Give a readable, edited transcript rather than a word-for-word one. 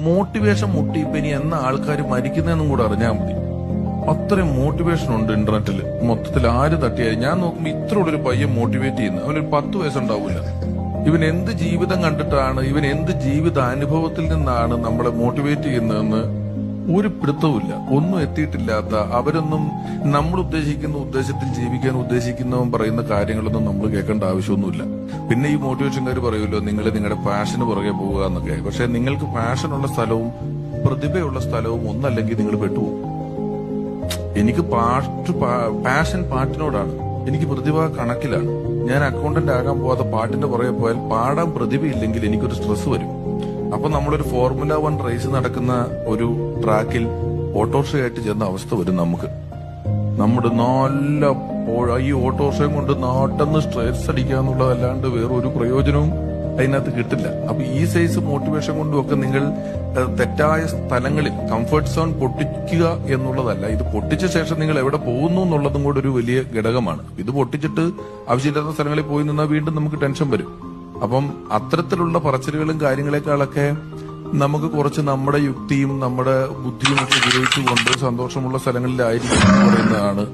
Motivation മുട്ടി ഇപ്പൊ ഇനി എന്ന ആൾക്കാർ മരിക്കുന്നതെന്നും കൂടെ അറിഞ്ഞാൽ മതി. അത്രയും മോട്ടിവേഷൻ ഉണ്ട് ഇന്റർനെറ്റിൽ. മൊത്തത്തിൽ ആര് തട്ടിയാലും ഞാൻ നോക്കുമ്പോ ഇത്ര ഉള്ളൊരു പയ്യൻ മോട്ടിവേറ്റ് ചെയ്യുന്നത് അവനൊരു 10 വയസ്സുണ്ടാവില്ല. ഇവൻ എന്ത് ജീവിതം കണ്ടിട്ടാണ്, ഇവൻ എന്ത് ജീവിത അനുഭവത്തിൽ നിന്നാണ് നമ്മളെ മോട്ടിവേറ്റ് ചെയ്യുന്നതെന്ന് ഒരു പിടുത്തവുമില്ല. ഒന്നും എത്തിയിട്ടില്ലാത്ത അവരൊന്നും നമ്മൾ ഉദ്ദേശിക്കുന്ന ഉദ്ദേശത്തിൽ ജീവിക്കാൻ ഉദ്ദേശിക്കുന്നവൻ പറയുന്ന കാര്യങ്ങളൊന്നും നമ്മൾ കേൾക്കേണ്ട ആവശ്യമൊന്നുമില്ല. പിന്നെ ഈ മോട്ടിവേഷൻകാർ പറയുമല്ലോ നിങ്ങൾ നിങ്ങളുടെ പാഷന് പുറകെ പോവുക എന്നൊക്കെ. പക്ഷെ നിങ്ങൾക്ക് പാഷനുള്ള സ്ഥലവും പ്രതിഭയുള്ള സ്ഥലവും ഒന്നല്ലെങ്കിൽ നിങ്ങൾ പെട്ടുപോകും. എനിക്ക് പാഷൻ പാട്ടിനോടാണ്, എനിക്ക് പ്രതിഭ കണക്കിലാണ്. ഞാൻ അക്കൗണ്ടന്റ് ആകാൻ പോകാതെ പാട്ടിന്റെ പുറകെ പോയാൽ പാടാൻ പ്രതിഭയില്ലെങ്കിൽ എനിക്കൊരു സ്ട്രെസ് വരും. അപ്പൊ നമ്മളൊരു ഫോർമുല 1 റേസ് നടക്കുന്ന ഒരു ട്രാക്കിൽ ഓട്ടോറിക്ഷയായിട്ട് ചെന്ന അവസ്ഥ വരും നമുക്ക്. നമ്മുടെ നല്ല ഈ ഓട്ടോറിക്ഷയും കൊണ്ട് നാട്ടെന്ന് സ്ട്രെസ് അടിക്കുക എന്നുള്ളതല്ലാണ്ട് വേറൊരു പ്രയോജനവും അതിനകത്ത് കിട്ടില്ല. അപ്പൊ ഈ സൈസ് മോട്ടിവേഷൻ കൊണ്ടുമൊക്കെ നിങ്ങൾ തെറ്റായ സ്ഥലങ്ങളിൽ കംഫർട്ട് സോൺ പൊട്ടിക്കുക എന്നുള്ളതല്ല. ഇത് പൊട്ടിച്ച ശേഷം നിങ്ങൾ എവിടെ പോകുന്നു എന്നുള്ളതും കൂടെ ഒരു വലിയ ഘടകമാണ്. ഇത് പൊട്ടിച്ചിട്ട് ആവശ്യമില്ലാത്ത സ്ഥലങ്ങളിൽ പോയി നിന്നാൽ വീണ്ടും നമുക്ക് ടെൻഷൻ വരും. അപ്പം അത്തരത്തിലുള്ള പറച്ചിലുകളും കാര്യങ്ങളെക്കാളൊക്കെ നമുക്ക് കുറച്ച് നമ്മുടെ യുക്തിയും നമ്മുടെ ബുദ്ധിയും ഒക്കെ ഉപയോഗിച്ചുകൊണ്ട് സന്തോഷമുള്ള സ്ഥലങ്ങളിലായിരിക്കും പറയുന്നതാണ്